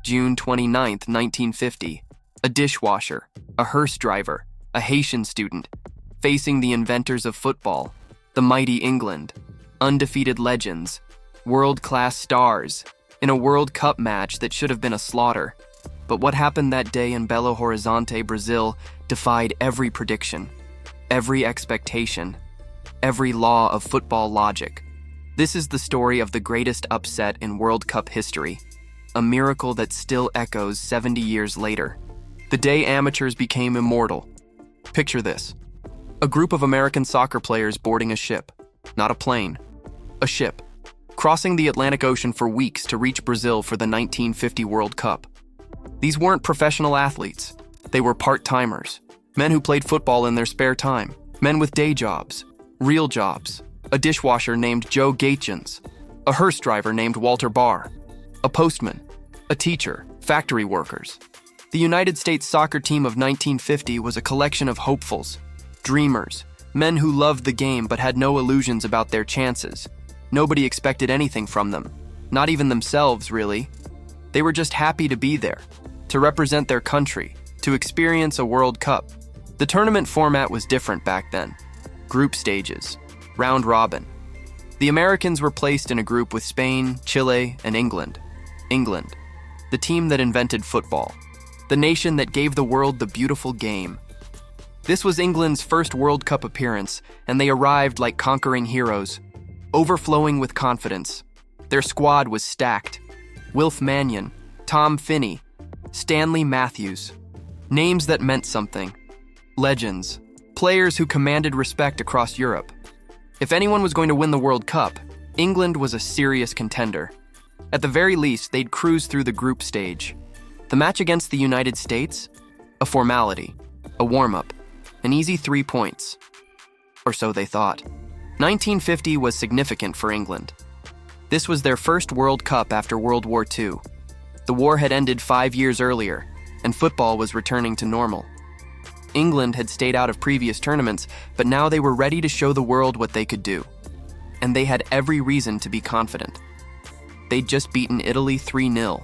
June 29, 1950. A dishwasher, a hearse driver, a Haitian student, facing the inventors of football, the mighty England, undefeated legends, world-class stars, in a World Cup match that should have been a slaughter. But what happened that day in Belo Horizonte, Brazil, defied every prediction, every expectation, every law of football logic. This is the story of the greatest upset in World Cup history, a miracle that still echoes 70 years later. The day amateurs became immortal. Picture this: a group of American soccer players boarding a ship, not a plane, a ship, crossing the Atlantic Ocean for weeks to reach Brazil for the 1950 World Cup. These weren't professional athletes. They were part-timers, men who played football in their spare time, men with day jobs, real jobs, a dishwasher named Joe Gaetjens, a hearse driver named Walter Bahr, a postman, a teacher, factory workers. The United States soccer team of 1950 was a collection of hopefuls, dreamers, men who loved the game but had no illusions about their chances. Nobody expected anything from them, not even themselves, really. They were just happy to be there, to represent their country, to experience a World Cup. The tournament format was different back then. Group stages, round robin. The Americans were placed in a group with Spain, Chile, and England. England, the team that invented football, the nation that gave the world the beautiful game. This was England's first World Cup appearance, and they arrived like conquering heroes, overflowing with confidence. Their squad was stacked. Wilf Mannion, Finney, Stanley Matthews. Names that meant something. Legends. Players who commanded respect across Europe. If anyone was going to win the World Cup, England was a serious contender. At the very least, they'd cruise through the group stage. The match against the United States? A formality, a warm-up, an easy 3 points. Or so they thought. 1950 was significant for England. This was their first World Cup after World War II. The war had ended 5 years earlier, and football was returning to normal. England had stayed out of previous tournaments, but now they were ready to show the world what they could do. And they had every reason to be confident. They'd just beaten Italy 3-0.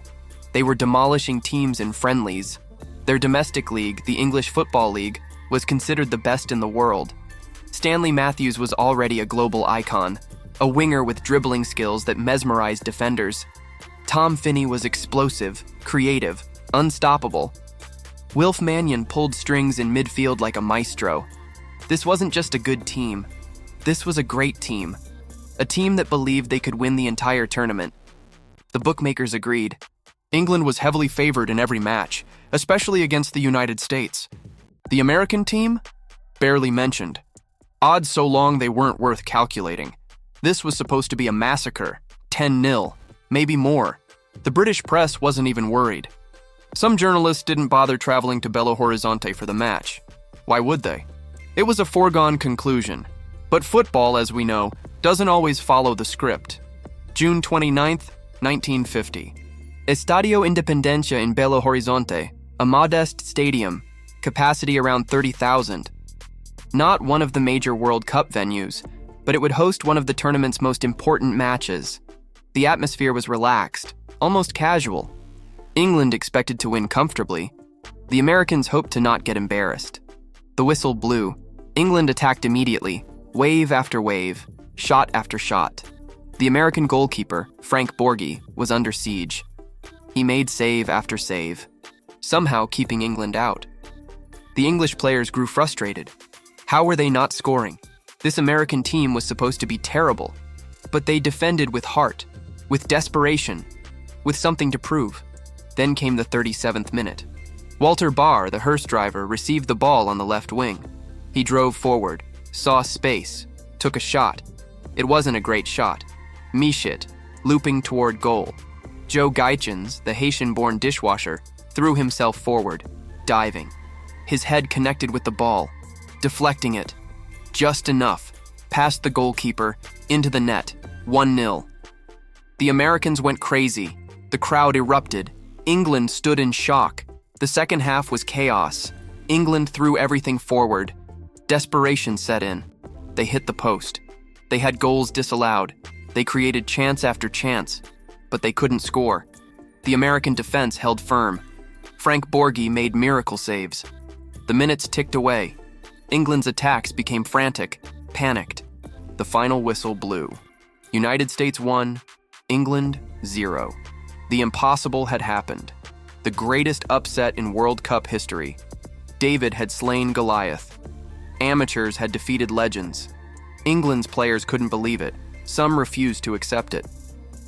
They were demolishing teams in friendlies. Their domestic league, the English Football League, was considered the best in the world. Stanley Matthews was already a global icon, a winger with dribbling skills that mesmerized defenders. Finney was explosive, creative, unstoppable. Wilf Mannion pulled strings in midfield like a maestro. This wasn't just a good team. This was a great team. A team that believed they could win the entire tournament. The bookmakers agreed. England was heavily favored in every match, especially against the United States. The American team? Barely mentioned. Odds so long they weren't worth calculating. This was supposed to be a massacre, 10-0, maybe more. The British press wasn't even worried. Some journalists didn't bother traveling to Belo Horizonte for the match. Why would they? It was a foregone conclusion. But football, as we know, doesn't always follow the script. June 29, 1950. Estadio Independencia in Belo Horizonte, a modest stadium, capacity around 30,000. Not one of the major World Cup venues, but it would host one of the tournament's most important matches. The atmosphere was relaxed, almost casual. England expected to win comfortably. The Americans hoped to not get embarrassed. The whistle blew. England attacked immediately, wave after wave, shot after shot. The American goalkeeper, Frank Borghi, was under siege. He made save after save, somehow keeping England out. The English players grew frustrated. How were they not scoring? This American team was supposed to be terrible, but they defended with heart, with desperation, with something to prove. Then came the 37th minute. Walter Bahr, the hearse driver, received the ball on the left wing. He drove forward, saw space, took a shot. It wasn't a great shot. Mishit, looping toward goal. Joe Gaetjens, the Haitian-born dishwasher, threw himself forward, diving. His head connected with the ball, deflecting it. Just enough. Past the goalkeeper, into the net, 1-0. The Americans went crazy. The crowd erupted. England stood in shock. The second half was chaos. England threw everything forward. Desperation set in. They hit the post. They had goals disallowed. They created chance after chance, but they couldn't score. The American defense held firm. Frank Borghi made miracle saves. The minutes ticked away. England's attacks became frantic, panicked. The final whistle blew. United States 1, England 0. The impossible had happened. The greatest upset in World Cup history. David had slain Goliath. Amateurs had defeated legends. England's players couldn't believe it. Some refused to accept it.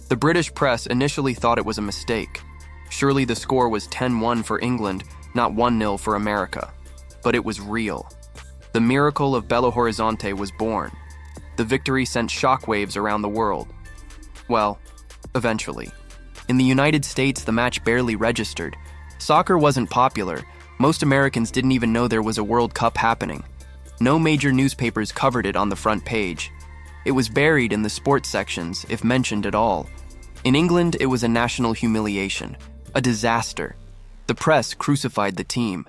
The British press initially thought it was a mistake. Surely the score was 10-1 for England, not 1-0 for America. But it was real. The Miracle of Belo Horizonte was born. The victory sent shockwaves around the world. Well, eventually. In the United States, the match barely registered. Soccer wasn't popular. Most Americans didn't even know there was a World Cup happening. No major newspapers covered it on the front page. It was buried in the sports sections, if mentioned at all. In England, it was a national humiliation, a disaster. The press crucified the team.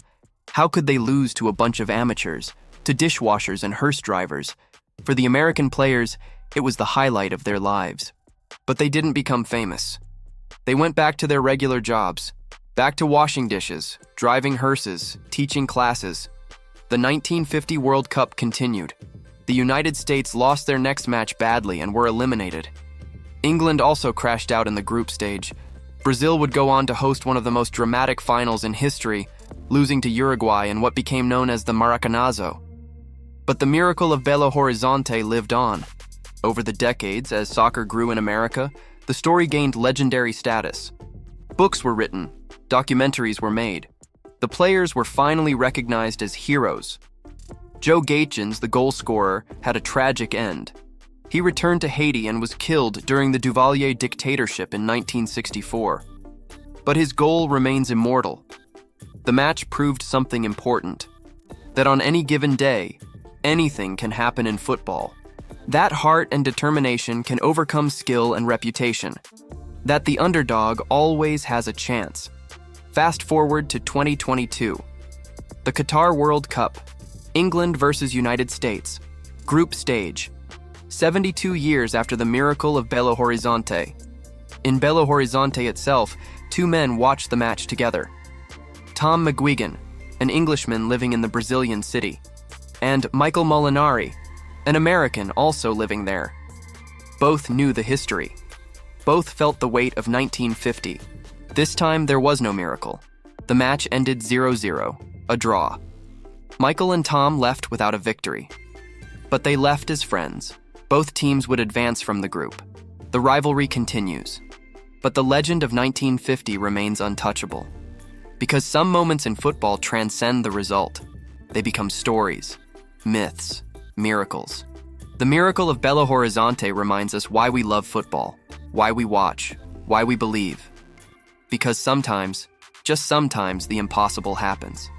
How could they lose to a bunch of amateurs, to dishwashers and hearse drivers? For the American players, it was the highlight of their lives. But they didn't become famous. They went back to their regular jobs, back to washing dishes, driving hearses, teaching classes. The 1950 World Cup continued. The United States lost their next match badly and were eliminated. England also crashed out in the group stage. Brazil would go on to host one of the most dramatic finals in history, losing to Uruguay in what became known as the Maracanazo. But the Miracle of Belo Horizonte lived on. Over the decades, as soccer grew in America, the story gained legendary status. Books were written, documentaries were made. The players were finally recognized as heroes. Joe Gaetjens, the goal scorer, had a tragic end. He returned to Haiti and was killed during the Duvalier dictatorship in 1964. But his goal remains immortal. The match proved something important, that on any given day, anything can happen in football. That heart and determination can overcome skill and reputation. That the underdog always has a chance. Fast forward to 2022. The Qatar World Cup. England versus United States. Group stage. 72 years after the Miracle of Belo Horizonte. In Belo Horizonte itself, two men watched the match together. Tom McGuigan, an Englishman living in the Brazilian city, and Michael Molinari, an American also living there. Both knew the history. Both felt the weight of 1950. This time, there was no miracle. The match ended 0-0, a draw. Michael and Tom left without a victory. But they left as friends. Both teams would advance from the group. The rivalry continues. But the legend of 1950 remains untouchable. Because some moments in football transcend the result. They become stories, myths, miracles. The Miracle of Belo Horizonte reminds us why we love football, why we watch, why we believe. Because sometimes, just sometimes, the impossible happens.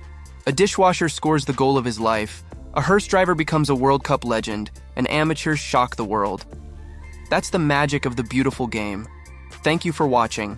A dishwasher scores the goal of his life, a hearse driver becomes a World Cup legend, and amateurs shock the world. That's the magic of the beautiful game. Thank you for watching.